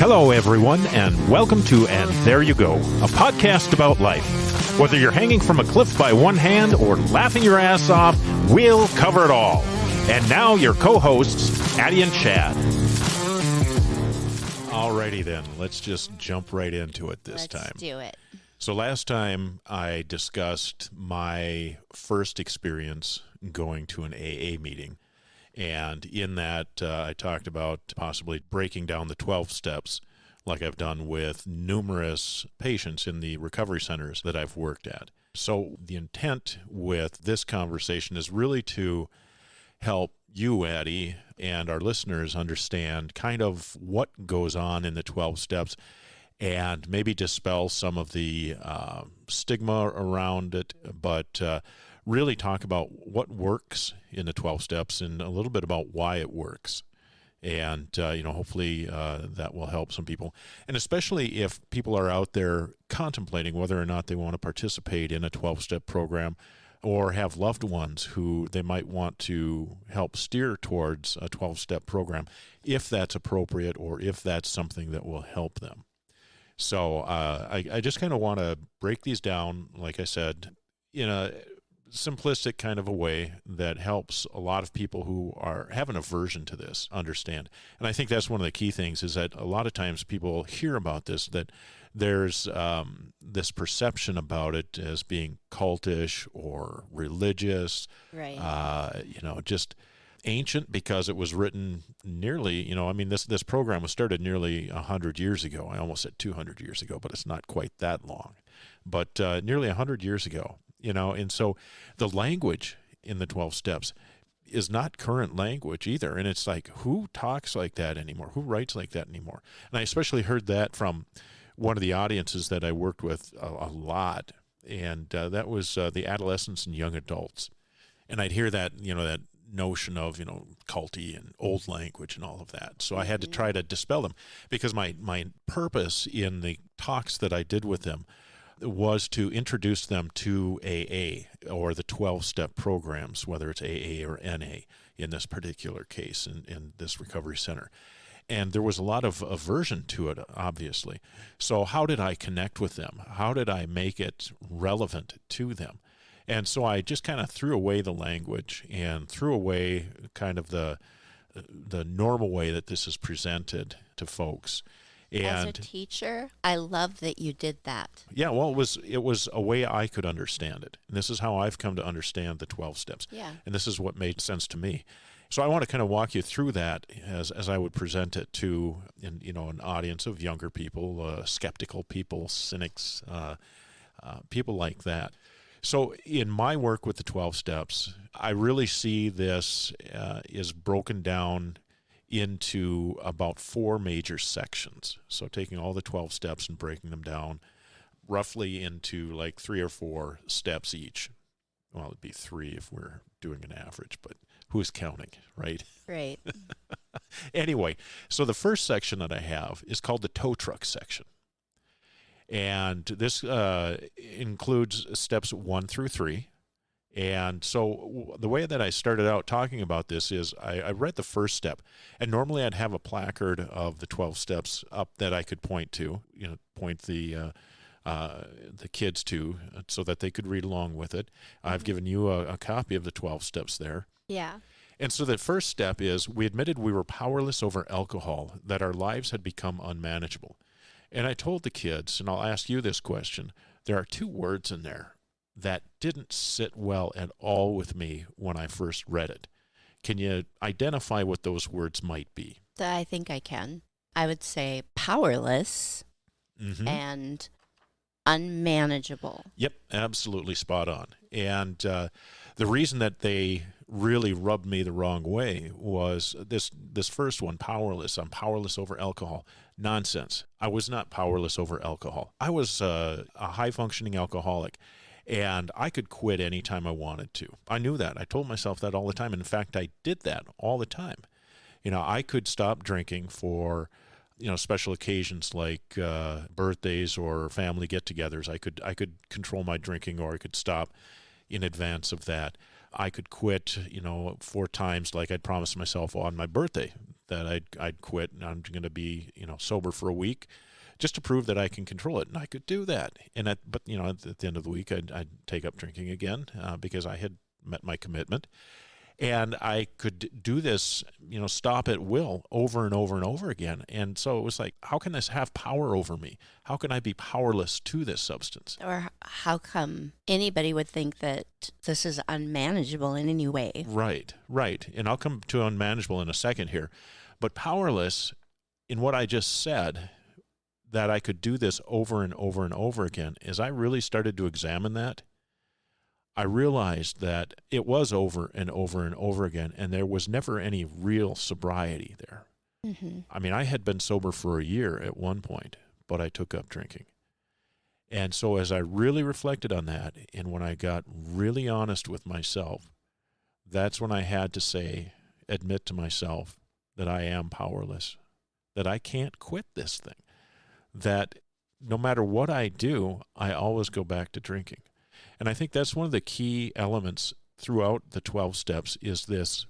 Hello, everyone, and welcome to And There You Go, a podcast about life. Whether you're hanging from a cliff by one hand or laughing your ass off, we'll cover it all. And now your co-hosts, Addie and Chad. Alrighty then, let's just jump right into it this time. Let's do it. So last time I discussed my first experience going to an AA meeting. And in that, I talked about possibly breaking down the 12 steps like I've done with numerous patients in the recovery centers that I've worked at. So the intent with this conversation is really to help you, Addie, and our listeners understand kind of what goes on in the 12 steps and maybe dispel some of the stigma around it, but really talk about what works in the 12 steps and a little bit about why it works. And, hopefully that will help some people. And especially if people are out there contemplating whether or not they want to participate in a 12-step program or have loved ones who they might want to help steer towards a 12-step program, if that's appropriate or if that's something that will help them. So I just kind of want to break these down, like I said, in a simplistic kind of a way that helps a lot of people who have an aversion to this understand. And I think that's one of the key things is that a lot of times people hear about this, that there's this perception about it as being cultish or religious, Right. Just ancient because it was written nearly, this program was started nearly 100 years ago. I almost said 200 years ago, but it's not quite that long. But nearly 100 years ago. And so the language in the 12 steps is not current language either. And it's like, who talks like that anymore? Who writes like that anymore? And I especially heard that from one of the audiences that I worked with a lot. And that was the adolescents and young adults. And I'd hear that, that notion of, culty and old language and all of that. So I had to try to dispel them because my purpose in the talks that I did with them was to introduce them to AA or the 12-step programs, whether it's AA or NA in this particular case in this recovery center. And there was a lot of aversion to it, obviously. So how did I connect with them? How did I make it relevant to them? And so I just kind of threw away the language and threw away kind of the normal way that this is presented to folks. And as a teacher, I love that you did that. Yeah, well, it was a way I could understand it. And this is how I've come to understand the 12 steps. Yeah. And this is what made sense to me. So I want to kind of walk you through that as I would present it to an audience of younger people, skeptical people, cynics, people like that. So in my work with the 12 steps, I really see this is broken down into about 4 major sections. So taking all the 12 steps and breaking them down roughly into like 3 or 4 steps each. Well, it'd be 3 if we're doing an average, but who's counting, right? Right. Anyway, so the first section that I have is called the tow truck section. And this includes steps 1 through 3. And so the way that I started out talking about this is I read the first step, and normally I'd have a placard of the 12 steps up that I could point to, point the kids to so that they could read along with it. Mm-hmm. I've given you a copy of the 12 steps there. Yeah. And so the first step is we admitted we were powerless over alcohol, that our lives had become unmanageable. And I told the kids, and I'll ask you this question, there are 2 words in there that didn't sit well at all with me when I first read it. Can you identify what those words might be? I think I can. I would say powerless and unmanageable. Yep, absolutely spot on. And the reason that they really rubbed me the wrong way was this first one, powerless. I'm powerless over alcohol. Nonsense. I was not powerless over alcohol. I was a high-functioning alcoholic. And I could quit anytime I wanted to. I knew that. I told myself that all the time. In fact, I did that all the time. I could stop drinking for, special occasions like birthdays or family get-togethers. I could control my drinking, or I could stop in advance of that. I could quit, 4 times like I'd promised myself on my birthday. that I'd quit and I'm going to be, sober for a week just to prove that I can control it. And I could do that. But at the end of the week, I'd take up drinking again because I had met my commitment. And I could do this, stop at will over and over and over again. And so it was like, how can this have power over me? How can I be powerless to this substance? Or how come anybody would think that this is unmanageable in any way? Right. And I'll come to unmanageable in a second here. But powerless in what I just said, that I could do this over and over and over again, as I really started to examine that, I realized that it was over and over and over again, and there was never any real sobriety there. Mm-hmm. I mean, I had been sober for a year at one point, but I took up drinking. And so as I really reflected on that, and when I got really honest with myself, that's when I had to admit to myself that I am powerless, that I can't quit this thing, that no matter what I do, I always go back to drinking. And I think that's one of the key elements throughout the 12 steps is this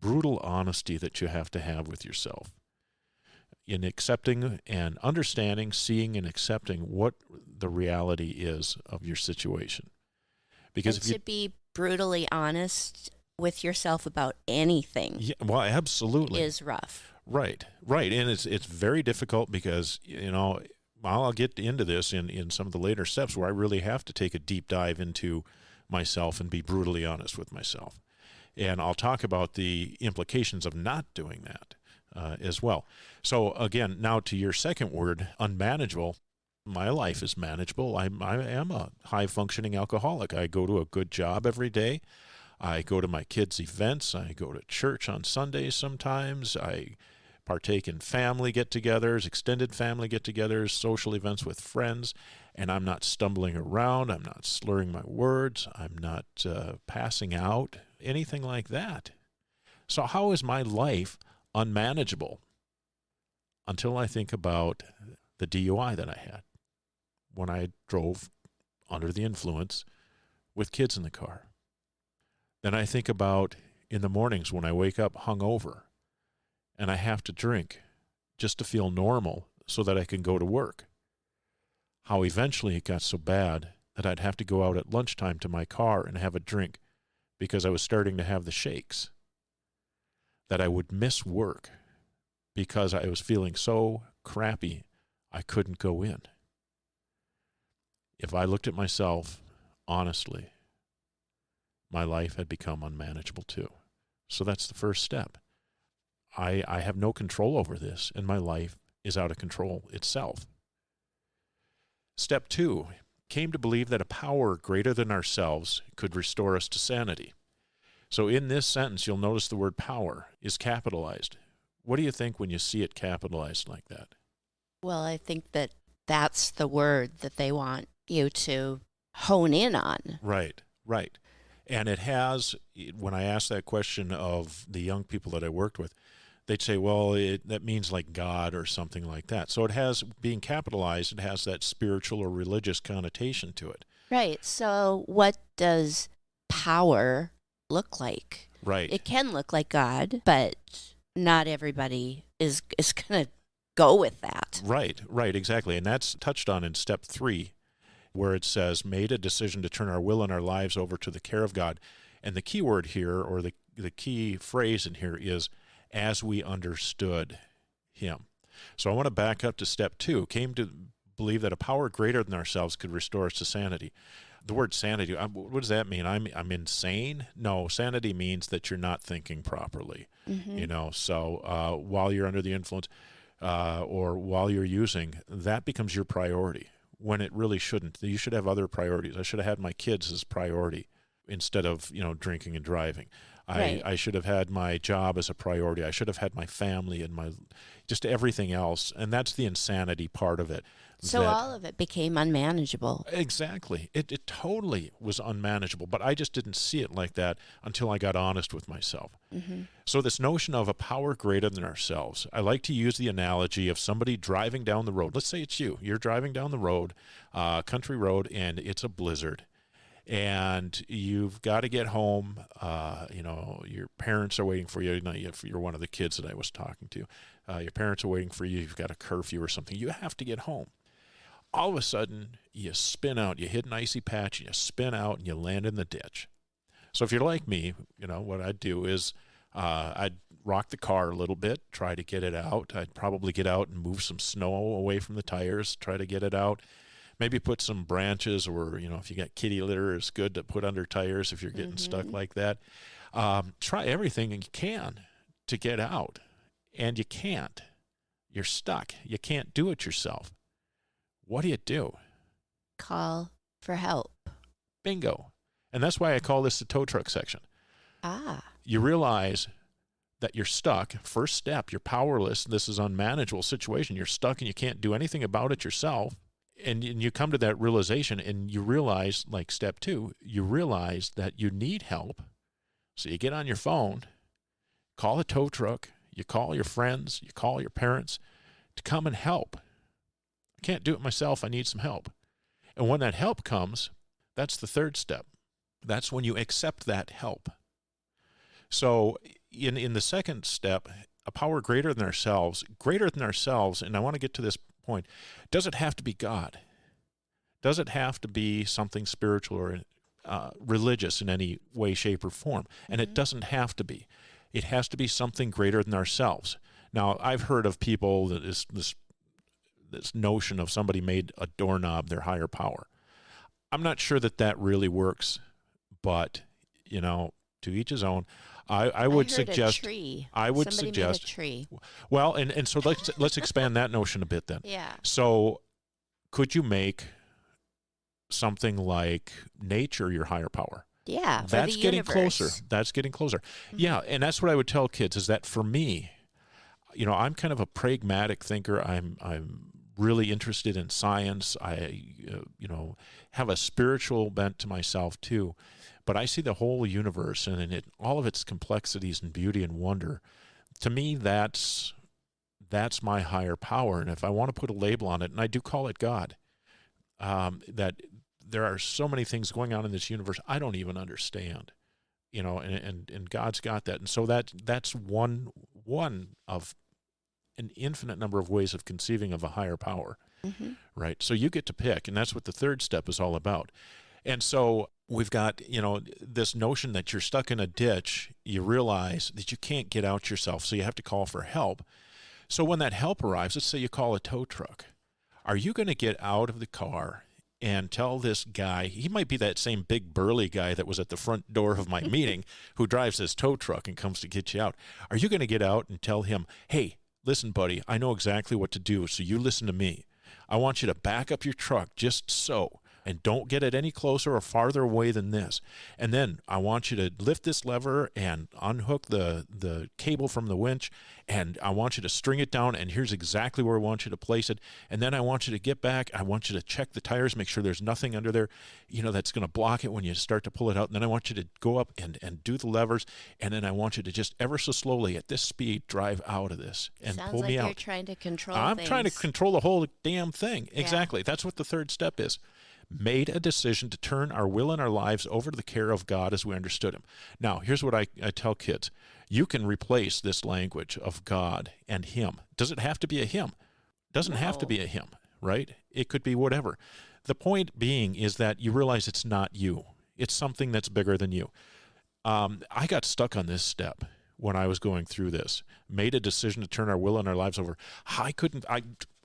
brutal honesty that you have to have with yourself in accepting and understanding, seeing and accepting what the reality is of your situation. Because and to be brutally honest with yourself about anything absolutely is rough. Right. And it's very difficult because, I'll get into this in some of the later steps where I really have to take a deep dive into myself and be brutally honest with myself. And I'll talk about the implications of not doing that as well. So again, now to your second word, unmanageable. My life is manageable. I am a high-functioning alcoholic. I go to a good job every day. I go to my kids' events. I go to church on Sundays sometimes. I partake in family get-togethers, extended family get-togethers, social events with friends, and I'm not stumbling around. I'm not slurring my words. I'm not passing out, anything like that. So how is my life unmanageable? Until I think about the DUI that I had when I drove under the influence with kids in the car. Then I think about in the mornings when I wake up hungover and I have to drink just to feel normal so that I can go to work. How eventually it got so bad that I'd have to go out at lunchtime to my car and have a drink because I was starting to have the shakes. That I would miss work because I was feeling so crappy I couldn't go in. If I looked at myself honestly, my life had become unmanageable too. So that's the first step. I have no control over this, and my life is out of control itself. Step 2, came to believe that a power greater than ourselves could restore us to sanity. So in this sentence, you'll notice the word power is capitalized. What do you think when you see it capitalized like that? Well, I think that that's the word that they want you to hone in on. Right. And it has, when I asked that question of the young people that I worked with, they'd say, well, that means like God or something like that. So it has, being capitalized, it has that spiritual or religious connotation to it. Right. So what does power look like? Right. It can look like God, but not everybody is going to go with that. Right, exactly. And that's touched on in step 3, where it says, made a decision to turn our will and our lives over to the care of God. And the key word here, or the key phrase in here is, as we understood him. So I want to back up to step 2, came to believe that a power greater than ourselves could restore us to sanity. The word sanity, what does that mean? I'm insane? No, sanity means that you're not thinking properly. Mm-hmm. So while you're under the influence or while you're using, that becomes your priority when it really shouldn't. You should have other priorities. I should have had my kids as priority instead of, drinking and driving. Right. I should have had my job as a priority. I should have had my family and just everything else. And that's the insanity part of it. So all of it became unmanageable. Exactly. It totally was unmanageable, but I just didn't see it like that until I got honest with myself. Mm-hmm. So this notion of a power greater than ourselves, I like to use the analogy of somebody driving down the road. Let's say it's you. You're driving down the road, country road, and it's a blizzard. and you've got to get home. Your parents are waiting for you. If you're one of the kids that I was talking to, your parents are waiting for you. You've got a curfew or something. You have to get home. All of a sudden, you spin out. You hit an icy patch, and you spin out, and you land in the ditch. So if you're like me, what I'd do is I'd rock the car a little bit, try to get it out. I'd probably get out and move some snow away from the tires, try to get it out. Maybe put some branches, or, if you got kitty litter, it's good to put under tires if you're getting stuck like that. Try everything you can to get out, and you can't. You're stuck. You can't do it yourself. What do? Call for help. Bingo. And that's why I call this the tow truck section. You realize that you're stuck. First step, you're powerless. This is an unmanageable situation. You're stuck and you can't do anything about it yourself. And you come to that realization, and you realize, like step 2, you realize that you need help. So you get on your phone, call a tow truck, you call your friends, you call your parents to come and help. I can't do it myself. I need some help. And when that help comes, that's the third step. That's when you accept that help. So in the second step, a power greater than ourselves, and I want to get to this point, does it have to be God? Does it have to be something spiritual or religious in any way, shape, or form? And it doesn't have to be. It has to be something greater than ourselves. Now, I've heard of people that this notion of somebody made a doorknob their higher power. I'm not sure that really works, but, to each his own. I would suggest a tree. I would Somebody suggest made a tree. Well, and so let's expand that notion a bit then. Yeah. So could you make something like nature your higher power? Yeah. That's getting universe. closer. That's getting closer. Yeah, and that's what I would tell kids, is that for me, I'm kind of a pragmatic thinker. I'm really interested in science. I have a spiritual bent to myself too. But I see the whole universe and all of its complexities and beauty and wonder. To me, that's my higher power. And if I want to put a label on it, and I do call it God, that there are so many things going on in this universe I don't even understand, and God's got that. And so that's one of an infinite number of ways of conceiving of a higher power, right? So you get to pick, and that's what the third step is all about. And so we've got, this notion that you're stuck in a ditch. You realize that you can't get out yourself, so you have to call for help. So when that help arrives, let's say you call a tow truck. Are you going to get out of the car and tell this guy, he might be that same big burly guy that was at the front door of my meeting who drives this tow truck and comes to get you out. Are you going to get out and tell him, hey, listen, buddy, I know exactly what to do, so you listen to me. I want you to back up your truck just so, and don't get it any closer or farther away than this. And then I want you to lift this lever and unhook the cable from the winch, and I want you to string it down, and here's exactly where I want you to place it. And then I want you to get back. I want you to check the tires, make sure there's nothing under there, that's going to block it when you start to pull it out. And then I want you to go up and do the levers, and then I want you to just ever so slowly at this speed drive out of this and Sounds pull like me you're out. trying to control I'm things. trying to control the whole damn thing. Yeah. Exactly. That's what the third step is. Made a decision to turn our will and our lives over to the care of God as we understood him. Now, here's what I tell kids. You can replace this language of God and him. Does it have to be a him? Doesn't have to be a him, right? It could be whatever. The point being is that you realize it's not you. It's something that's bigger than you. I got stuck on this step when I was going through this. Made a decision to turn our will and our lives over.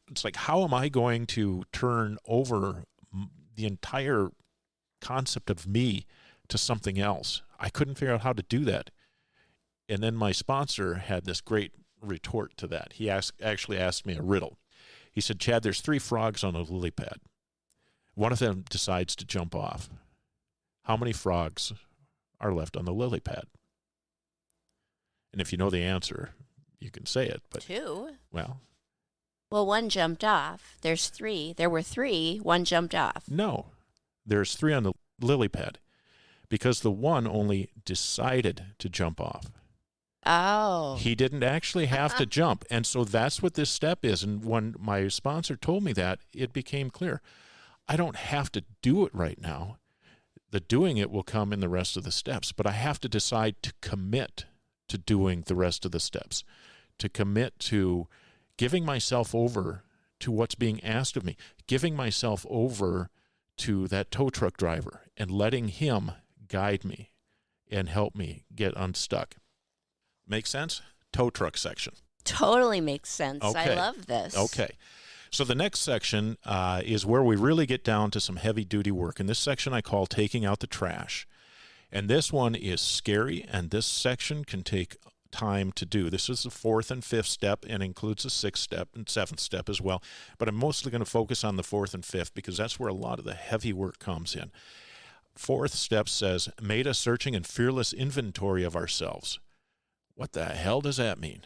It's like, how am I going to turn over the entire concept of me to something else? I couldn't figure out how to do that. And then my sponsor had this great retort to that. He actually asked me a riddle. He said, Chad, there's 3 frogs on a lily pad. One of them decides to jump off. How many frogs are left on the lily pad? And if you know the answer, you can say it. But 2. Well, one jumped off. There's 3. There were 3. One jumped off. No, there's 3 on the lily pad because the one only decided to jump off. Oh. He didn't actually have to jump. And so that's what this step is. And when my sponsor told me that, it became clear. I don't have to do it right now. The doing it will come in the rest of the steps, but I have to decide to commit to doing the rest of the steps, to commit to giving myself over to what's being asked of me, giving myself over to that tow truck driver and letting him guide me and help me get unstuck. Make sense? Tow truck section. Totally makes sense. Okay. I love this. Okay. So the next section is where we really get down to some heavy-duty work. And this section I call taking out the trash. And this one is scary, and this section can take time to do. This is the 4th and 5th step and includes the 6th step and 7th step as well. But I'm mostly going to focus on the 4th and 5th because that's where a lot of the heavy work comes in. 4th step says, made a searching and fearless inventory of ourselves. What the hell does that mean?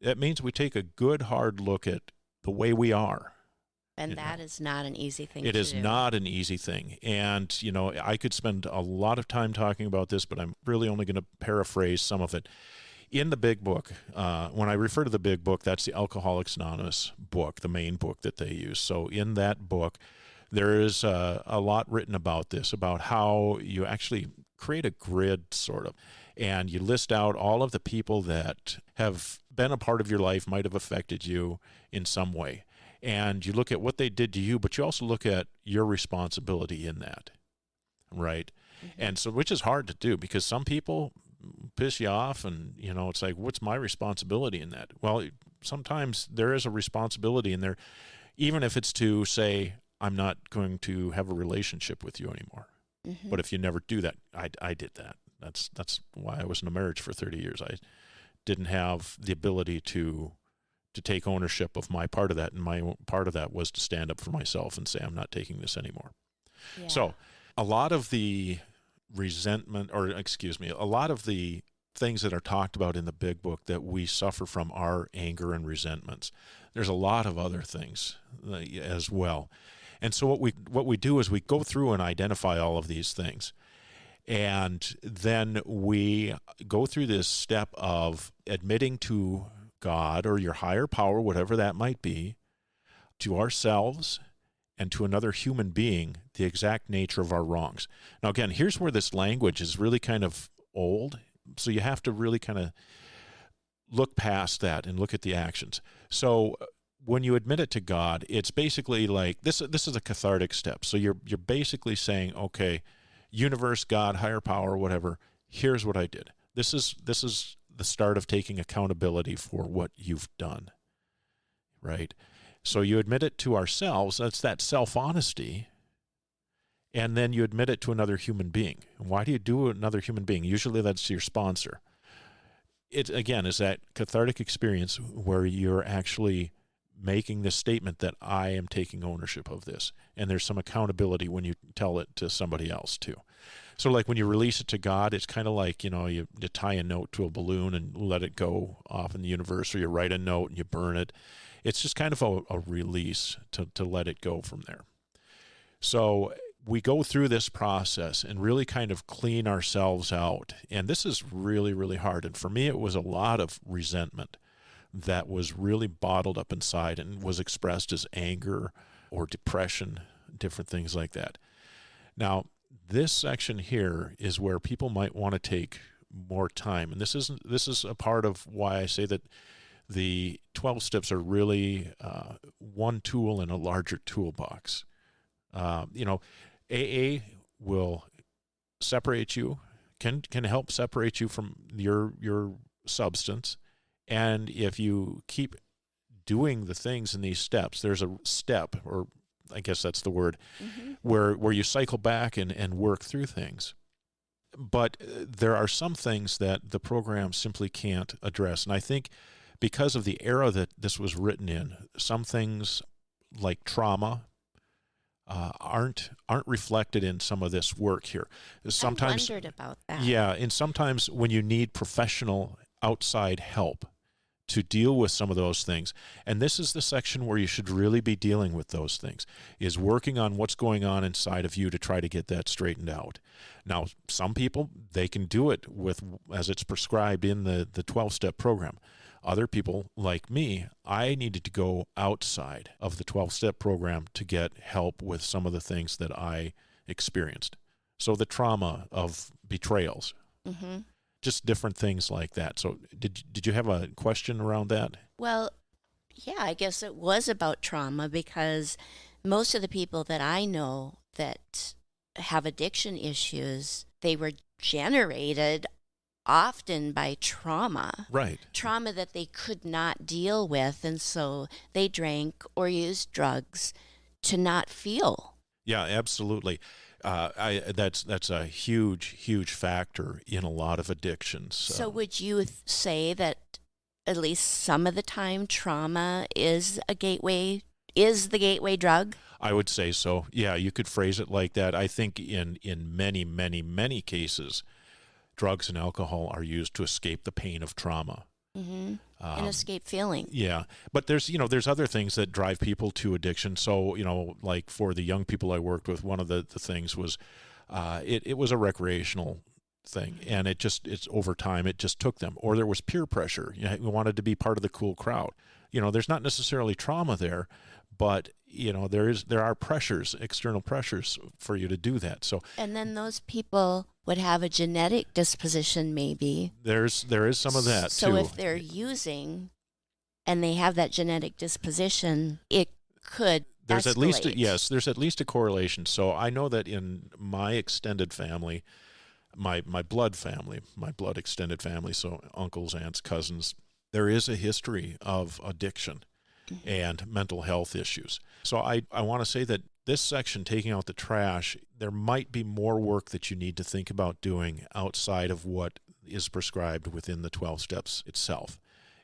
That means we take a good hard look at the way we are. And that is not an easy thing to do. It is not an easy thing. And, I could spend a lot of time talking about this, but I'm really only going to paraphrase some of it. In the big book, when I refer to the big book, that's the Alcoholics Anonymous book, the main book that they use. So in that book, there is a lot written about this, about how you actually create a grid, sort of, and you list out all of the people that have been a part of your life, might have affected you in some way. And you look at what they did to you, but you also look at your responsibility in that, right? Mm-hmm. And so, which is hard to do because some people piss you off and, it's like, what's my responsibility in that? Well, sometimes there is a responsibility in there, even if it's to say, I'm not going to have a relationship with you anymore. Mm-hmm. But if you never do that, I did that. That's why I was in a marriage for 30 years. I didn't have the ability to take ownership of my part of that, and my part of that was to stand up for myself and say, I'm not taking this anymore. Yeah. So a lot of the a lot of the things that are talked about in the big book that we suffer from are anger and resentments. There's a lot of other things as well. And so what we do is we go through and identify all of these things. And then we go through this step of admitting to God or your higher power, whatever that might be, to ourselves and to another human being, the exact nature of our wrongs. Now, again, here's where this language is really kind of old. So you have to really kind of look past that and look at the actions. So when you admit it to God, it's basically like this is a cathartic step. So you're basically saying, okay, universe, God, higher power, whatever, here's what I did. This is the start of taking accountability for what you've done, right? So you admit it to ourselves. That's that self-honesty. And then you admit it to another human being. And why do you do another human being? Usually that's your sponsor. It, again, is that cathartic experience where you're actually making this statement that I am taking ownership of this. And there's some accountability when you tell it to somebody else too. So like when you release it to God, it's kind of like, you tie a note to a balloon and let it go off in the universe, or you write a note and you burn it. It's just kind of a release to let it go from there. So we go through this process and really kind of clean ourselves out. And this is really, really hard. And for me, it was a lot of resentment that was really bottled up inside and was expressed as anger or depression, different things like that. Now, this section here is where people might want to take more time. And this is a part of why I say that the 12 steps are really one tool in a larger toolbox. AA will separate you, can help separate you from your substance. And if you keep doing the things in these steps, there's a step, or I guess that's the word, mm-hmm. where you cycle back and work through things. But there are some things that the program simply can't address. And I think because of the era that this was written in, some things like trauma aren't reflected in some of this work here. Sometimes, I wondered about that. Yeah, and sometimes when you need professional outside help to deal with some of those things. And this is the section where you should really be dealing with those things, is working on what's going on inside of you to try to get that straightened out. Now, some people, they can do it with as it's prescribed in the 12-step program. Other people, like me, I needed to go outside of the 12-step program to get help with some of the things that I experienced. So the trauma of betrayals, Hmm. just different things like that. So did you have a question around that? Well, yeah, I guess it was about trauma because most of the people that I know that have addiction issues, they were generated often by trauma, Right. trauma that they could not deal with. And so they drank or used drugs to not feel. Yeah, absolutely. That's a huge factor in a lot of addictions. So would you say that at least some of the time trauma is is the gateway drug? I would say so. Yeah, you could phrase it like that. I think in many cases, drugs and alcohol are used to escape the pain of trauma. Mm-hmm. An Um, escape feeling. yeah, but there's other things that drive people to addiction. So like for the young people I worked with, one of the things was it was a recreational thing, and it's over time it just took them. Or there was peer pressure. We wanted to be part of the cool crowd. There's not necessarily trauma there, but there are pressures, external pressures for you to do that. So And then those people would have a genetic disposition, maybe. there is some of that So too. if they're using and they have that genetic disposition, it could There's at least escalate. there's at least a correlation. So I know that in my extended family, my blood family, my blood extended family, so uncles, aunts, cousins, there is a history of addiction Mhm. and mental health issues. So I want to say that this section, taking out the trash, there might be more work that you need to think about doing outside of what is prescribed within the 12 steps itself.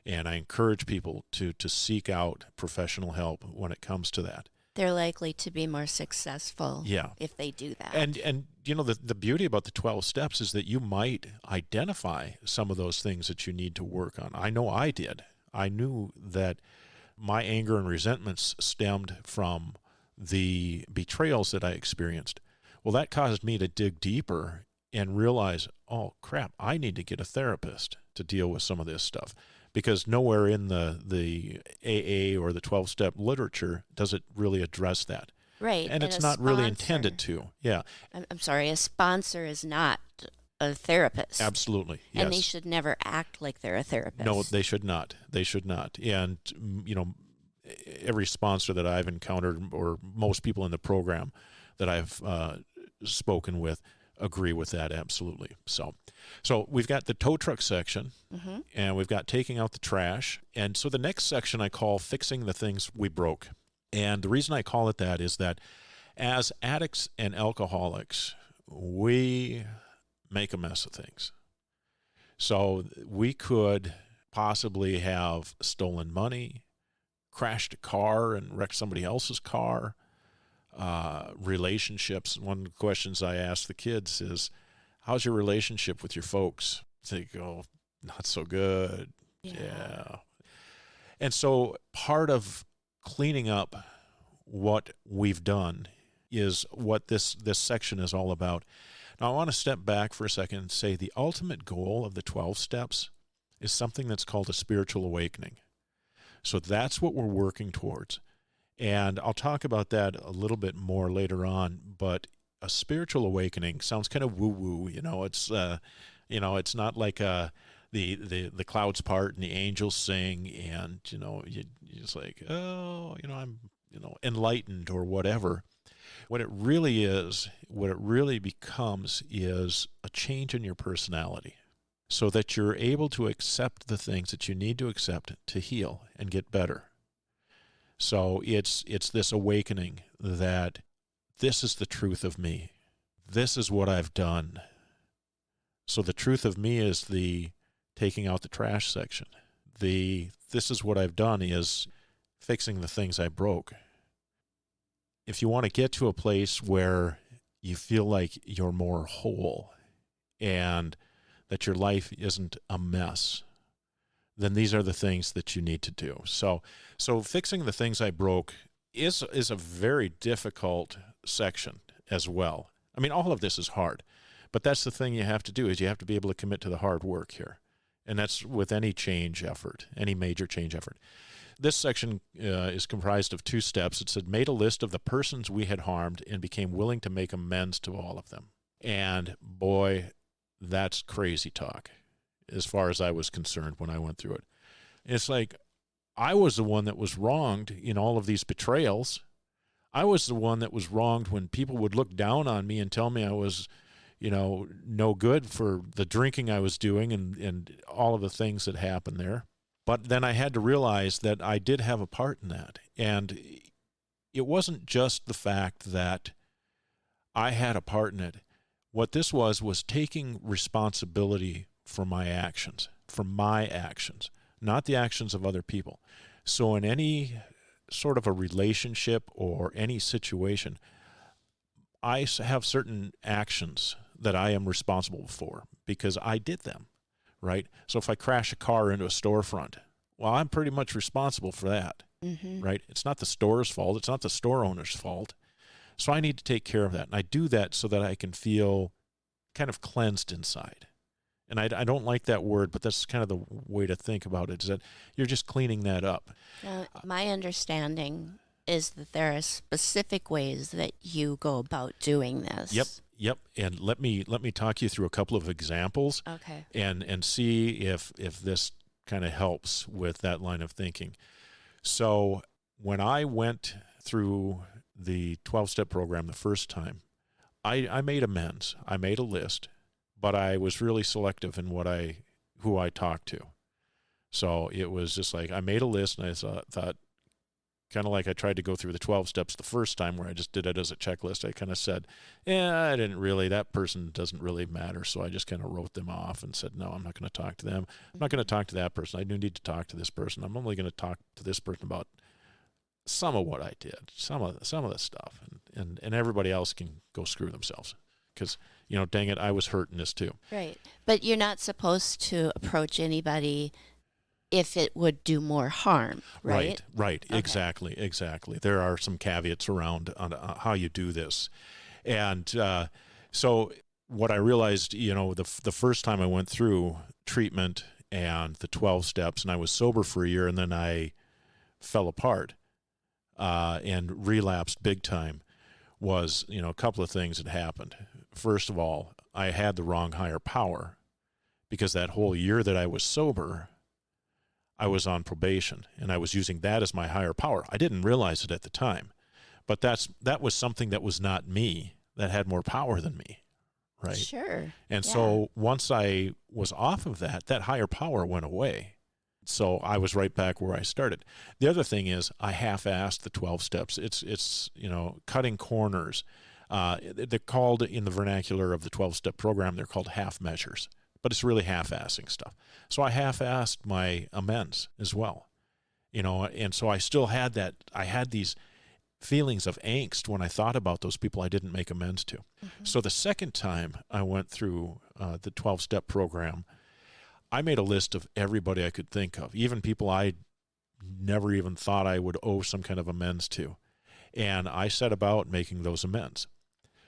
And I encourage people to seek out professional help when it comes to that. They're likely to be more successful Yeah. if they do that. And the beauty about the 12 steps is that you might identify some of those things that you need to work on. I know I did. I knew that my anger and resentments stemmed from the betrayals that I experienced. Well, that caused me to dig deeper and realize, oh crap, I need to get a therapist to deal with some of this stuff. Because nowhere in the AA or the 12-step literature does it really address that. Right. And And it's a not really sponsor, intended to. Yeah, I'm sorry, a sponsor is not a therapist. absolutely. And they Yes. should never act like they're a therapist. No, they should not. They should not. And, every sponsor that I've encountered, or most people in the program that I've spoken with, agree with that absolutely. So we've got the tow truck section, Hmm. and we've got taking out the trash. And so the next section I call fixing the things we broke. And the reason I call it that is that as addicts and alcoholics, we make a mess of things. So we could possibly have stolen money, crashed a car and wrecked somebody else's car, relationships. One of the questions I ask the kids is, how's your relationship with your folks? They go, not so good. Yeah. And so part of cleaning up what we've done is what this section is all about. Now, I want to step back for a second and say the ultimate goal of the 12 steps is something that's called a spiritual awakening. So that's what we're working towards. And I'll talk about that a little bit more later on, but a spiritual awakening sounds kind of woo-woo. It's not like the clouds part and the angels sing, and you're just like, oh, I'm enlightened or whatever. What it really is, what it really becomes, is a change in your personality, so that you're able to accept the things that you need to accept to heal and get better. So it's this awakening that this is the truth of me. This is what I've done. So the truth of me is the taking out the trash section. This is what I've done is fixing the things I broke. If you want to get to a place where you feel like you're more whole and that your life isn't a mess, then these are the things that you need to do. So fixing the things I broke is a very difficult section as well. I mean, all of this is hard, but that's the thing you have to do, is you have to be able to commit to the hard work here. And that's with any change effort, any major change effort. This section is comprised of 2 steps. It said, made a list of the persons we had harmed and became willing to make amends to all of them. And boy, that's crazy talk as far as I was concerned when I went through it. It's like I was the one that was wronged in all of these betrayals. I was the one that was wronged when people would look down on me and tell me I was, no good for the drinking I was doing and all of the things that happened there. But then I had to realize that I did have a part in that. And it wasn't just the fact that I had a part in it. What this was taking responsibility for my actions, not the actions of other people. So in any sort of a relationship or any situation, I have certain actions that I am responsible for because I did them, right? So if I crash a car into a storefront, well, I'm pretty much responsible for that, right? It's not the store's fault. It's not the store owner's fault. So I need to take care of that. And I do that so that I can feel kind of cleansed inside. And I don't like that word, but that's kind of the way to think about it, is that you're just cleaning that up. My understanding is that there are specific ways that you go about doing this. Yep. And let me talk you through a couple of examples. Okay. And see if this kind of helps with that line of thinking. So when I went through the 12-step program the first time, I made amends. I made a list, but I was really selective in who I talked to. So it was just like I made a list, and I thought kind of like I tried to go through the 12 steps the first time where I just did it as a checklist. I kind of said, that person doesn't really matter. So I just kind of wrote them off and said, no, I'm not going to talk to them. I'm not going to talk to that person. I do need to talk to this person. I'm only going to talk to this person about some of what I did, some of the stuff, and everybody else can go screw themselves because, dang it, I was hurting this too. Right. But you're not supposed to approach anybody if it would do more harm, right? Right. Okay. Exactly. There are some caveats around on how you do this. And so what I realized, the first time I went through treatment and the 12 steps, and I was sober for a year, and then I fell apart and relapsed big time, was, a couple of things that happened. First of all, I had the wrong higher power because that whole year that I was sober, I was on probation, and I was using that as my higher power. I didn't realize it at the time, but that was something that was not me, that had more power than me, right? Sure. And so once I was off of that higher power went away. So I was right back where I started. The other thing is I half-assed the 12 steps. It's cutting corners. They're called, in the vernacular of the 12-step program, they're called half measures. But it's really half-assing stuff. So I half-assed my amends as well, and so I still had that. I had these feelings of angst when I thought about those people I didn't make amends to. So the second time I went through the 12-step program, I made a list of everybody I could think of, even people I never even thought I would owe some kind of amends to. And I set about making those amends.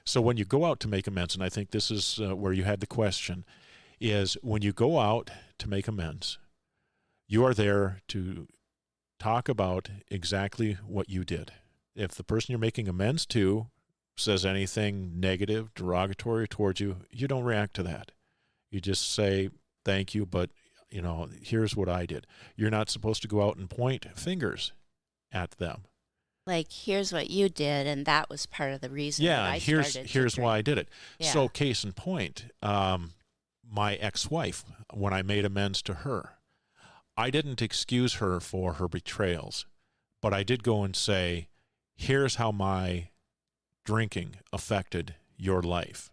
So when you go out to make amends, and I think this is where you had the question, is when you go out to make amends, you are there to talk about exactly what you did. If the person you're making amends to says anything negative, derogatory towards you, you don't react to that. You just say, thank you, but, here's what I did. You're not supposed to go out and point fingers at them. Like, here's what you did, and that was part of the reason that I started to here's drink. why I did it. Yeah. So case in point, my ex-wife, when I made amends to her, I didn't excuse her for her betrayals, but I did go and say, here's how my drinking affected your life.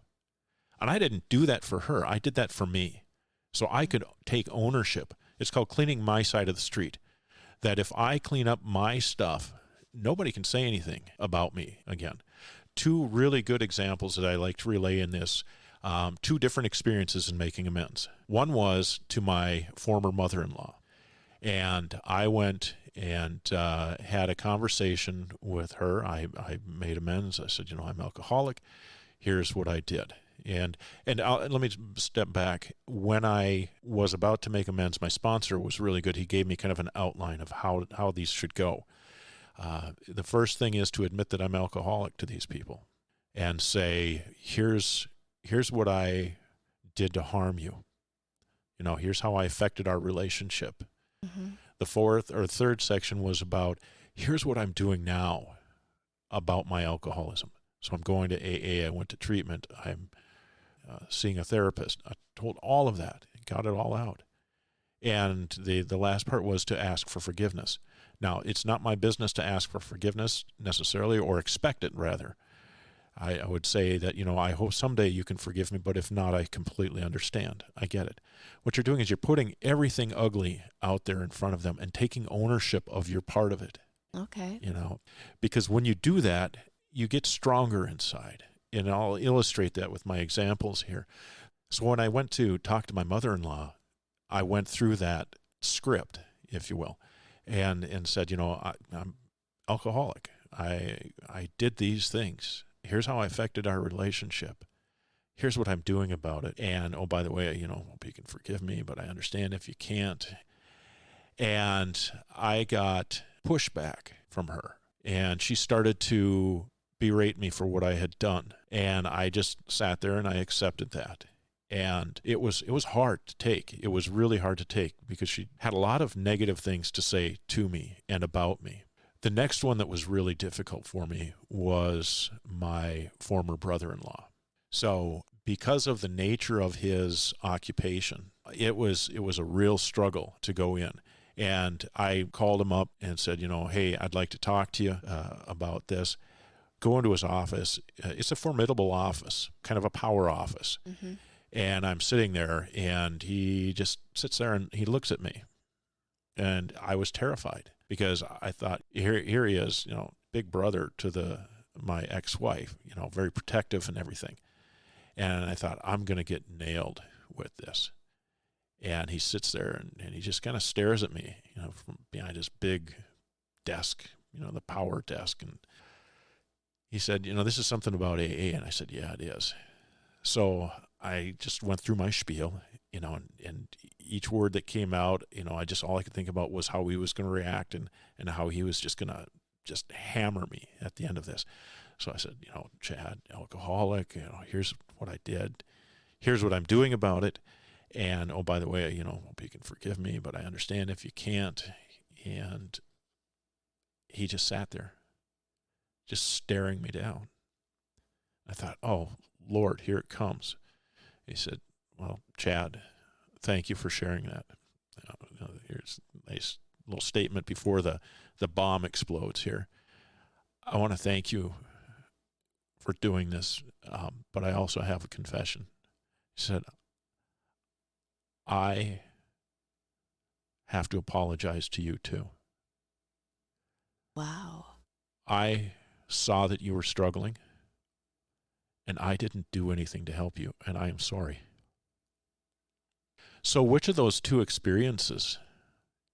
And I didn't do that for her. I did that for me. So I could take ownership. It's called cleaning my side of the street. That if I clean up my stuff, nobody can say anything about me again. Two really good examples that I like to relay in this. Two different experiences in making amends. One was to my former mother-in-law. And I went and had a conversation with her. I made amends. I said, I'm alcoholic. Here's what I did. And let me step back. When I was about to make amends, my sponsor was really good. He gave me kind of an outline of how these should go. The first thing is to admit that I'm alcoholic to these people and say, here's here's what I did to harm you. Here's how I affected our relationship. Mm-hmm. The fourth or third section was about, here's what I'm doing now about my alcoholism. So I'm going to AA. I went to treatment. I'm seeing a therapist. I told all of that, got it all out. And the last part was to ask for forgiveness. Now, it's not my business to ask for forgiveness necessarily, or expect it, rather. I would say that, I hope someday you can forgive me, but if not, I completely understand. I get it. What you're doing is you're putting everything ugly out there in front of them and taking ownership of your part of it. Okay. Because when you do that, you get stronger inside. And I'll illustrate that with my examples here. So when I went to talk to my mother-in-law, I went through that script, if you will, and said, I'm alcoholic. I did these things. Here's how I affected our relationship. Here's what I'm doing about it. And, oh, by the way, hope you can forgive me, but I understand if you can't. And I got pushback from her. And she started to berate me for what I had done. And I just sat there and I accepted that. And it was hard to take. It was really hard to take because she had a lot of negative things to say to me and about me. The next one that was really difficult for me was my former brother-in-law. So because of the nature of his occupation, it was a real struggle to go in. And I called him up and said, hey, I'd like to talk to you about this. Go into his office. It's a formidable office, kind of a power office. Mm-hmm. And I'm sitting there, and he just sits there and he looks at me. And I was terrified because I thought, here he is, big brother to my ex-wife, very protective and everything. And I thought, I'm going to get nailed with this. And he sits there and he just kind of stares at me, from behind his big desk, the power desk. And he said, this is something about AA. And I said, yeah, it is. So I just went through my spiel, and each word that came out, all I could think about was how he was going to react and how he was just going to just hammer me at the end of this. So I said, Chad, alcoholic, here's what I did. Here's what I'm doing about it. And, oh, by the way, hope you can forgive me, but I understand if you can't. And he just sat there, just staring me down. I thought, oh, Lord, here it comes. He said, well, Chad, thank you for sharing that. Here's a nice little statement before the bomb explodes here. I want to thank you for doing this, but I also have a confession. He said, I have to apologize to you too. Wow. I saw that you were struggling, and I didn't do anything to help you, and I am sorry. So which of those two experiences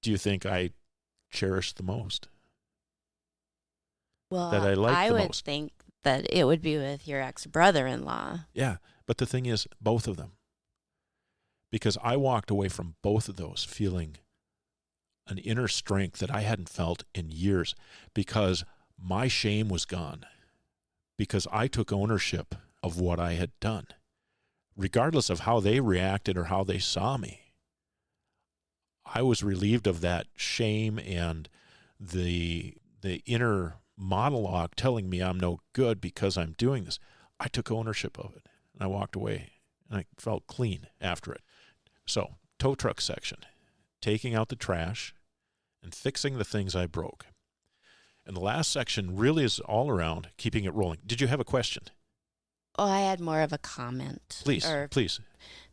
do you think I cherish the most? Well, That I like I the would most? think that it would be with your ex-brother-in-law. Yeah, but the thing is, both of them. Because I walked away from both of those feeling an inner strength that I hadn't felt in years, because my shame was gone, because I took ownership of what I had done. Regardless of how they reacted or how they saw me, I was relieved of that shame and the inner monologue telling me I'm no good because I'm doing this. I took ownership of it, and I walked away, and I felt clean after it. So, tow truck section, taking out the trash and fixing the things I broke. And the last section really is all around keeping it rolling. Did you have a question? Oh, I had more of a comment. Please.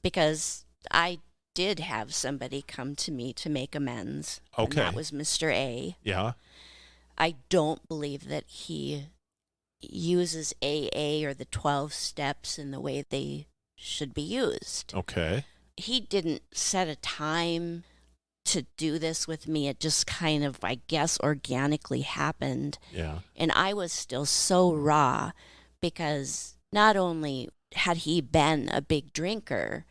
Because I did have somebody come to me to make amends. Okay. And that was Mr. A. Yeah. I don't believe that he uses AA or the 12 steps in the way they should be used. Okay. He didn't set a time to do this with me. It just kind of, I guess, organically happened. Yeah. And I was still so raw because not only had he been a big drinker,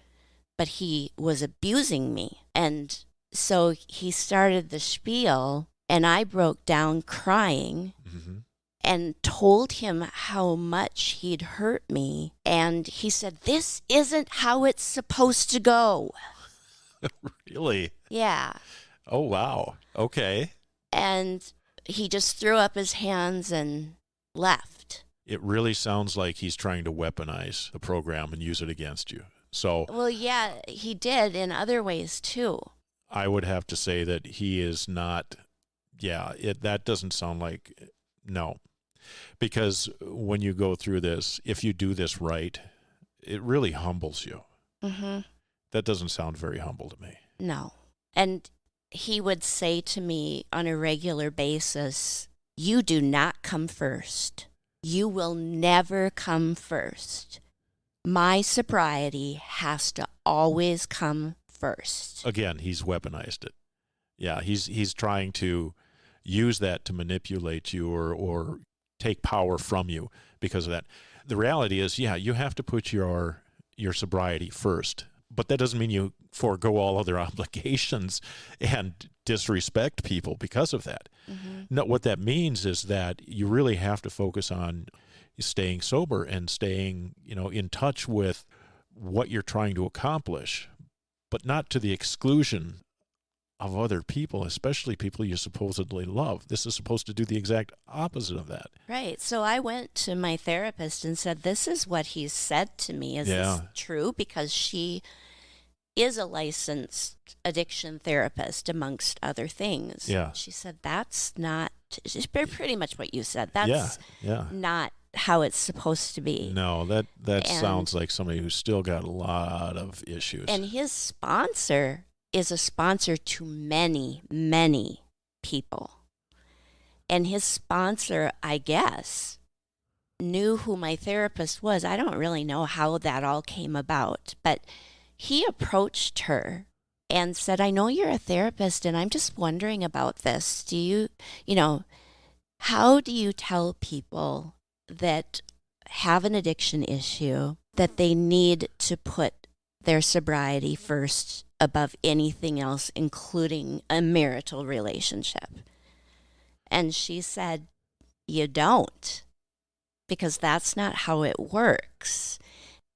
but he was abusing me. And so he started the spiel, and I broke down crying. Mm-hmm. and told him how much he'd hurt me. And he said, "This isn't how it's supposed to go." Really? Yeah. Oh, wow. Okay. And he just threw up his hands and left. It really sounds like he's trying to weaponize the program and use it against you. So Well, yeah, he did in other ways too. I would have to say that he is not, that doesn't sound like, no. Because when you go through this, if you do this right, it really humbles you. Mm-hmm. That doesn't sound very humble to me. No. And he would say to me on a regular basis, "You do not come first. You will never come first. My sobriety has to always come first." Again, he's weaponized it. Yeah, he's trying to use that to manipulate you or take power from you because of that. The reality is, you have to put your sobriety first. But that doesn't mean you forego all other obligations and disrespect people because of that. Mm-hmm. No, what that means is that you really have to focus on staying sober and staying, in touch with what you're trying to accomplish, but not to the exclusion of other people, especially people you supposedly love. This is supposed to do the exact opposite of that. Right. So I went to my therapist and said, "This is what he's said to me. Is this true?" Because she is a licensed addiction therapist, amongst other things. Yeah. She said, "That's not," it's pretty much what you said. That's yeah. not how it's supposed to be. No, that sounds like somebody who's still got a lot of issues. And his sponsor is a sponsor to many, many people. And his sponsor, I guess, knew who my therapist was. I don't really know how that all came about, but he approached her and said, "I know you're a therapist, and I'm just wondering about this. Do you, how do you tell people that have an addiction issue that they need to put their sobriety first above anything else, including a marital relationship?" And she said, "You don't, because that's not how it works."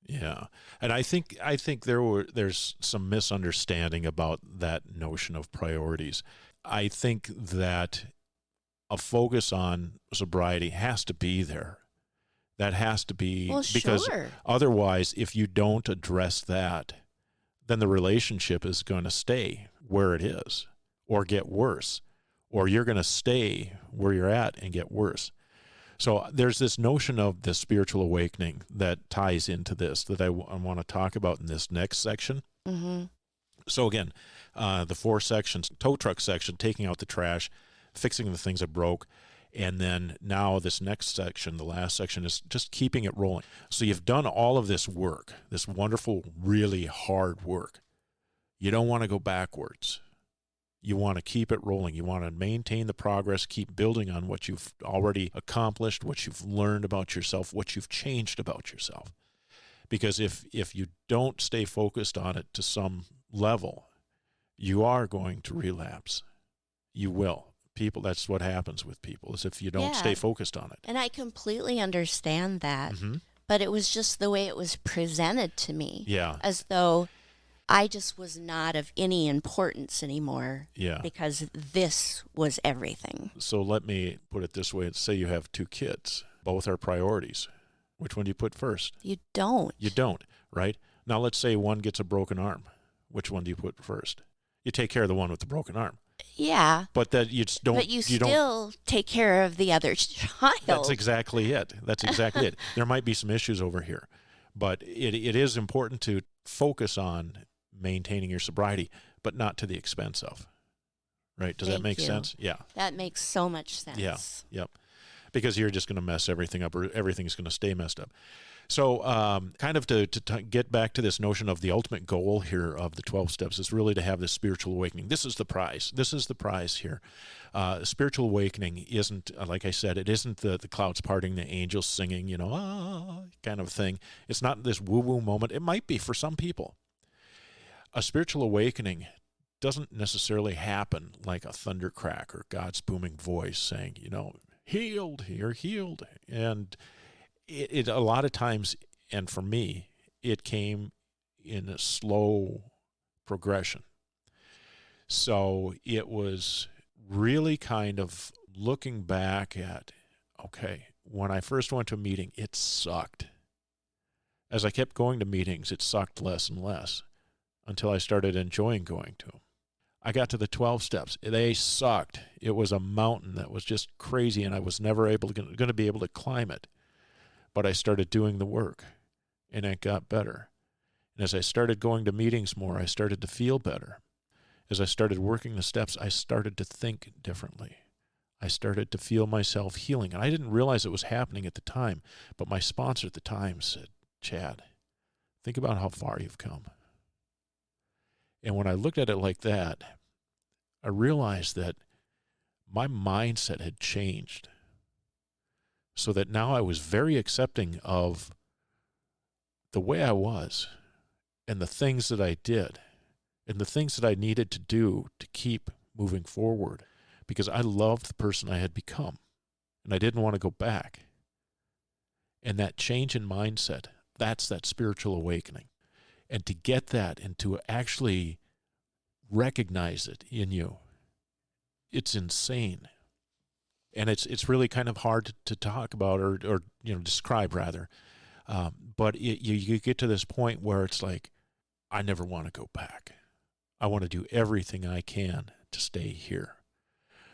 Yeah. And I think there's some misunderstanding about that notion of priorities. I think that a focus on sobriety has to be there. That has to be, Well, because sure. otherwise, if you don't address that, then the relationship is going to stay where it is or get worse, or you're going to stay where you're at and get worse. So there's this notion of the spiritual awakening that ties into this that I want to talk about in this next section. Mm-hmm. So again, the 4 sections: tow truck section, taking out the trash, fixing the things that broke, and then now this next section, the last section, is just keeping it rolling. So you've done all of this work, this wonderful, really hard work. You don't want to go backwards. You want to keep it rolling. You want to maintain the progress, keep building on what you've already accomplished, what you've learned about yourself, what you've changed about yourself. Because if you don't stay focused on it to some level, you are going to relapse. You will. People, that's what happens with people, is if you don't stay focused on it. And I completely understand that. Mm-hmm. But it was just the way it was presented to me. Yeah. As though I just was not of any importance anymore. Yeah. Because this was everything. So let me put it this way. Say you have 2 kids. Both are priorities. Which one do you put first? You don't. You don't, right? Now let's say one gets a broken arm. Which one do you put first? You take care of the one with the broken arm. Yeah. But that you just don't. But you still take care of the other child. That's exactly it. That's exactly it. There might be some issues over here, but it is important to focus on maintaining your sobriety, but not to the expense of. Right? Does that make sense? Yeah. That makes so much sense. Yeah. Yep. Because you're just going to mess everything up, or everything's going to stay messed up. So kind of to get back to this notion of the ultimate goal here of the 12 steps is really to have this spiritual awakening. This is the prize. This is the prize here. Spiritual awakening isn't, like I said, it isn't the clouds parting, the angels singing, kind of thing. It's not this woo-woo moment. It might be for some people. A spiritual awakening doesn't necessarily happen like a thunder crack or God's booming voice saying, healed, you're healed. And it a lot of times, and for me, it came in a slow progression. So it was really kind of looking back at, okay, when I first went to a meeting, it sucked. As I kept going to meetings, it sucked less and less until I started enjoying going to them. I got to the 12 steps. They sucked. It was a mountain that was just crazy, and I was never going to be able to climb it. But I started doing the work, and it got better. And as I started going to meetings more, I started to feel better. As I started working the steps, I started to think differently. I started to feel myself healing. And I didn't realize it was happening at the time, but my sponsor at the time said, Chad, think about how far you've come. And when I looked at it like that, I realized that my mindset had changed so that now I was very accepting of the way I was and the things that I did and the things that I needed to do to keep moving forward, because I loved the person I had become and I didn't want to go back. And that change in mindset, that's that spiritual awakening. And to get that and to actually recognize it in you, it's insane. And it's really kind of hard to talk about or describe rather. But you get to this point where it's like, I never want to go back. I want to do everything I can to stay here.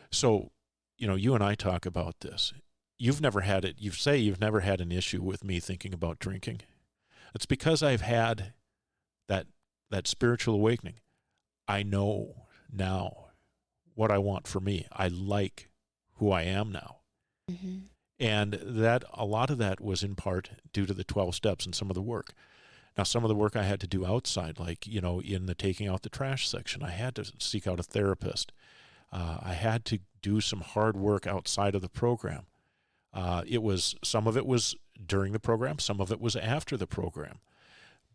So, you and I talk about this. You've never had it. You say you've never had an issue with me thinking about drinking. It's because I've had that spiritual awakening. I know now what I want for me. I like who I am now. Mm-hmm. And that a lot of that was in part due to the 12 steps and some of the work. Now, some of the work I had to do outside, like, in the taking out the trash section, I had to seek out a therapist. I had to do some hard work outside of the program. Some of it was during the program, some of it was after the program.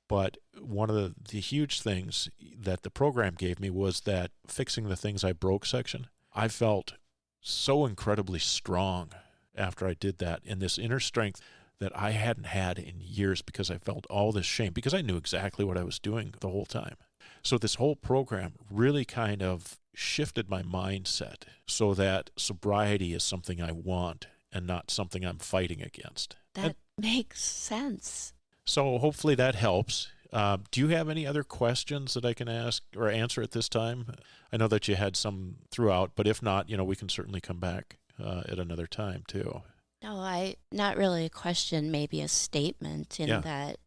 But one of the huge things that the program gave me was that fixing the things I broke section. I felt so incredibly strong after I did that, and this inner strength that I hadn't had in years, because I felt all this shame, because I knew exactly what I was doing the whole time. So this whole program really kind of shifted my mindset so that sobriety is something I want and not something I'm fighting against. That makes sense. So hopefully that helps. Do you have any other questions that I can ask or answer at this time? I know that you had some throughout, but if not, we can certainly come back at another time too. No, not really a question, maybe a statement in that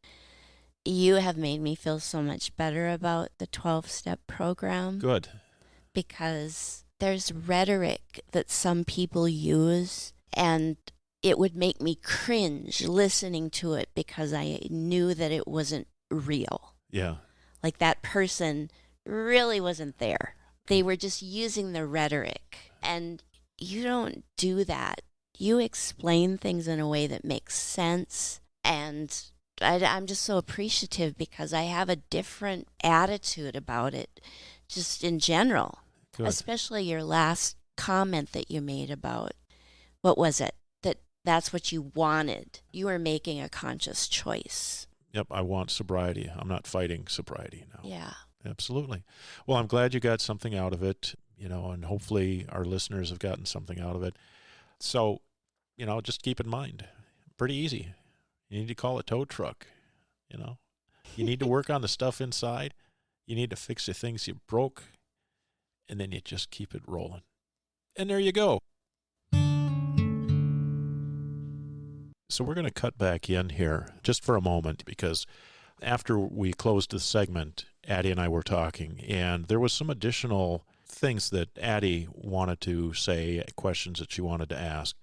you have made me feel so much better about the 12-step program. Good. Because there's rhetoric that some people use, and it would make me cringe listening to it because I knew that it wasn't real. Yeah. Like that person really wasn't there. They were just using the rhetoric. And you don't do that. You explain things in a way that makes sense. And I'm just so appreciative because I have a different attitude about it, just in general. Good. Especially your last comment that you made about, what was it? That's what you wanted. You were making a conscious choice. Yep, I want sobriety. I'm not fighting sobriety now. Yeah. Absolutely. Well, I'm glad you got something out of it, and hopefully our listeners have gotten something out of it. So, just keep in mind, pretty easy. You need to call a tow truck, You need to work on the stuff inside. You need to fix the things you broke, and then you just keep it rolling. And there you go. So we're going to cut back in here just for a moment, because after we closed the segment, Addie and I were talking, and there was some additional things that Addie wanted to say, questions that she wanted to ask.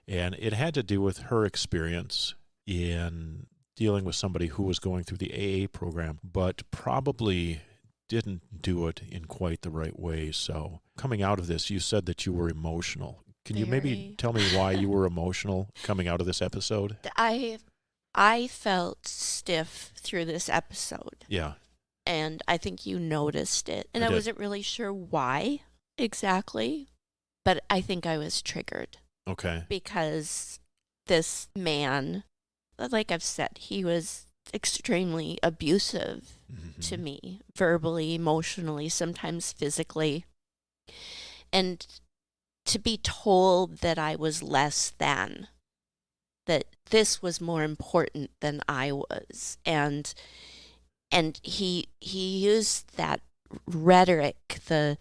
And it had to do with her experience in dealing with somebody who was going through the AA program, but probably didn't do it in quite the right way. So coming out of this, you said that you were emotional. Can you maybe tell me why you were emotional coming out of this episode? I felt stiff through this episode. Yeah. And I think you noticed it. And I wasn't really sure why exactly, but I think I was triggered. Okay. because this man, like I've said, he was extremely abusive to Mm-hmm. me, verbally, emotionally, sometimes physically. And to be told that I was less than, that this was more important than I was. And he used that rhetoric, the,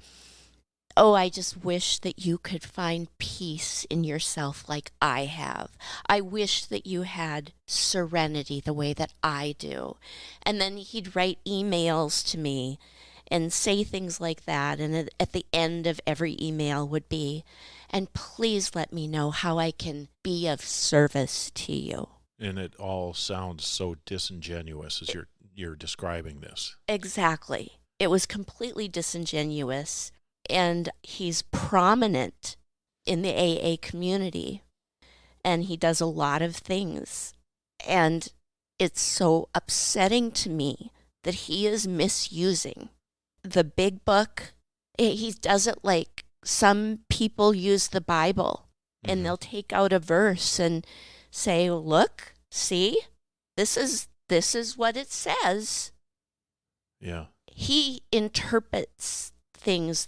oh, I just wish that you could find peace in yourself like I have. I wish that you had serenity the way that I do. And then he'd write emails to me and say things like that. And at the end of every email would be, and please let me know how I can be of service to you. And it all sounds so disingenuous as you're describing this. Exactly. It was completely disingenuous. And he's prominent in the AA community, and he does a lot of things. And it's so upsetting to me that he is misusing the big book. He does it like some people use the Bible, and Mm-hmm. they'll take out a verse and say, look, see, this is what it says. Yeah. He interprets things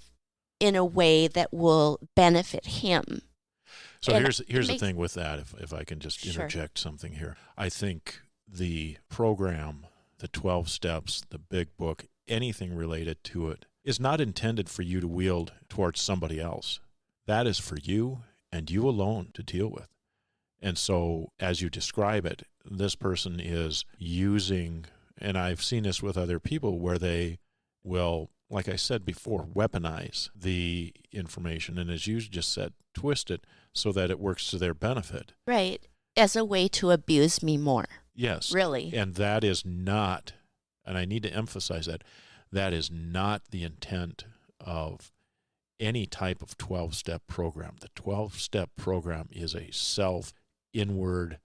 in a way that will benefit him. So And here's the thing with that, if I can just Sure. interject something here. I think the program, the 12 steps, the big book, anything related to it is not intended for you to wield towards somebody else. That is for you and you alone to deal with. And so as you describe it, this person is using, and I've seen this with other people where they will, like I said before, weaponize the information. And as you just said, twist it so that it works to their benefit. Right. As a way to abuse me more. Yes. Really. And that is not, and I need to emphasize that, that is not the intent of any type of 12-step program. The 12-step program is a inward,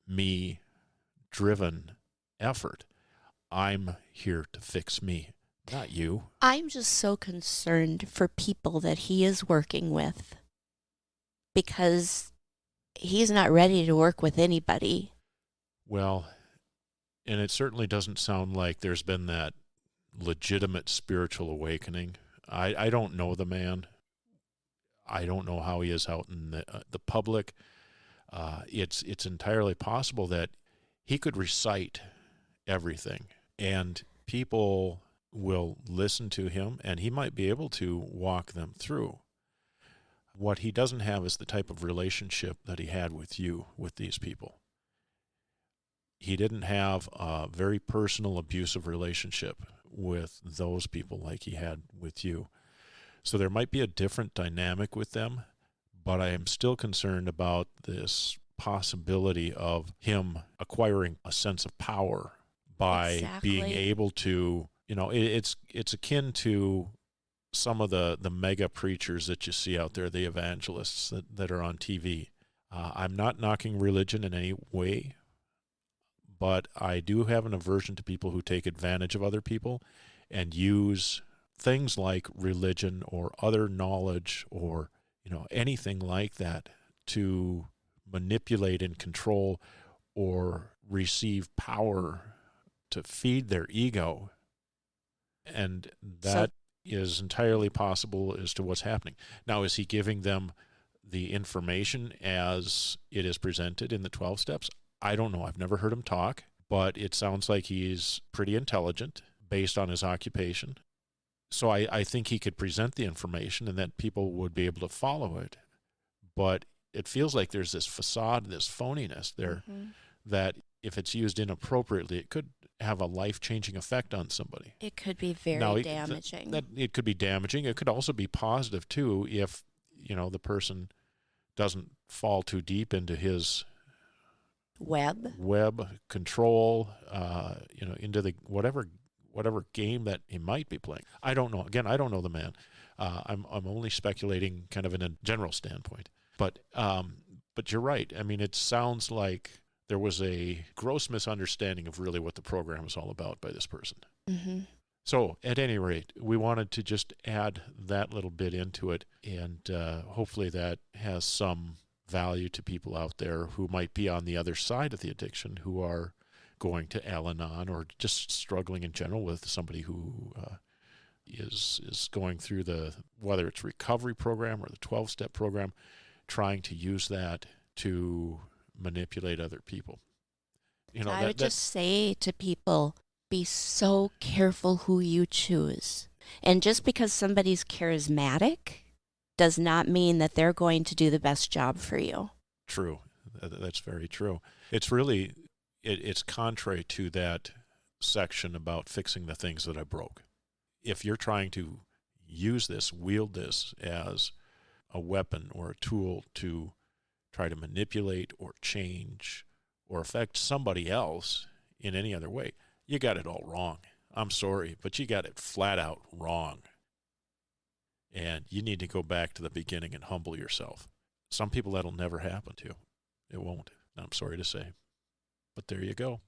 me-driven effort. I'm here to fix me, not you. I'm just so concerned for people that he is working with, because he's not ready to work with anybody. Well, and it certainly doesn't sound like there's been that legitimate spiritual awakening. I don't know the man. I don't know how he is out in the public. It's entirely possible that he could recite everything, and people will listen to him, and he might be able to walk them through. What he doesn't have is the type of relationship that he had with you, with these people. He didn't have a very personal, abusive relationship with those people like he had with you. So there might be a different dynamic with them, but I am still concerned about this possibility of him acquiring a sense of power by being Exactly. able to, it's akin to some of the mega preachers that you see out there, the evangelists that are on TV. I'm not knocking religion in any way, but I do have an aversion to people who take advantage of other people and use things like religion or other knowledge or anything like that to manipulate and control or receive power to feed their ego. And So that is entirely possible as to what's happening. Now, is he giving them the information as it is presented in the 12 steps? I don't know. I've never heard him talk, but it sounds like he's pretty intelligent based on his occupation. So I think he could present the information and that people would be able to follow it. But it feels like there's this facade, this phoniness there, that if it's used inappropriately, it could have a life-changing effect on somebody. it could be very Now, damaging. it could be damaging. It could also be positive, too, if, the person doesn't fall too deep into his web control, into the whatever game that he might be playing. I don't know. Again, I don't know the man. I'm only speculating kind of in a general standpoint. But you're right. I mean, it sounds like there was a gross misunderstanding of really what the program is all about by this person. Mm-hmm. So, at any rate, we wanted to just add that little bit into it, and hopefully that has some value to people out there who might be on the other side of the addiction, who are going to Al-Anon or just struggling in general with somebody who is going through whether it's recovery program or the 12-step program, trying to use that to manipulate other people. I would just say to people, be so careful who you choose. And just because somebody's charismatic does not mean that they're going to do the best job for you. True. That's very true. It's really, it's contrary to that section about fixing the things that I broke. If you're trying to wield this as a weapon or a tool to try to manipulate or change or affect somebody else in any other way, you got it all wrong. I'm sorry, but you got it flat out wrong. And you need to go back to the beginning and humble yourself. Some people that'll never happen to. It won't. I'm sorry to say. But there you go.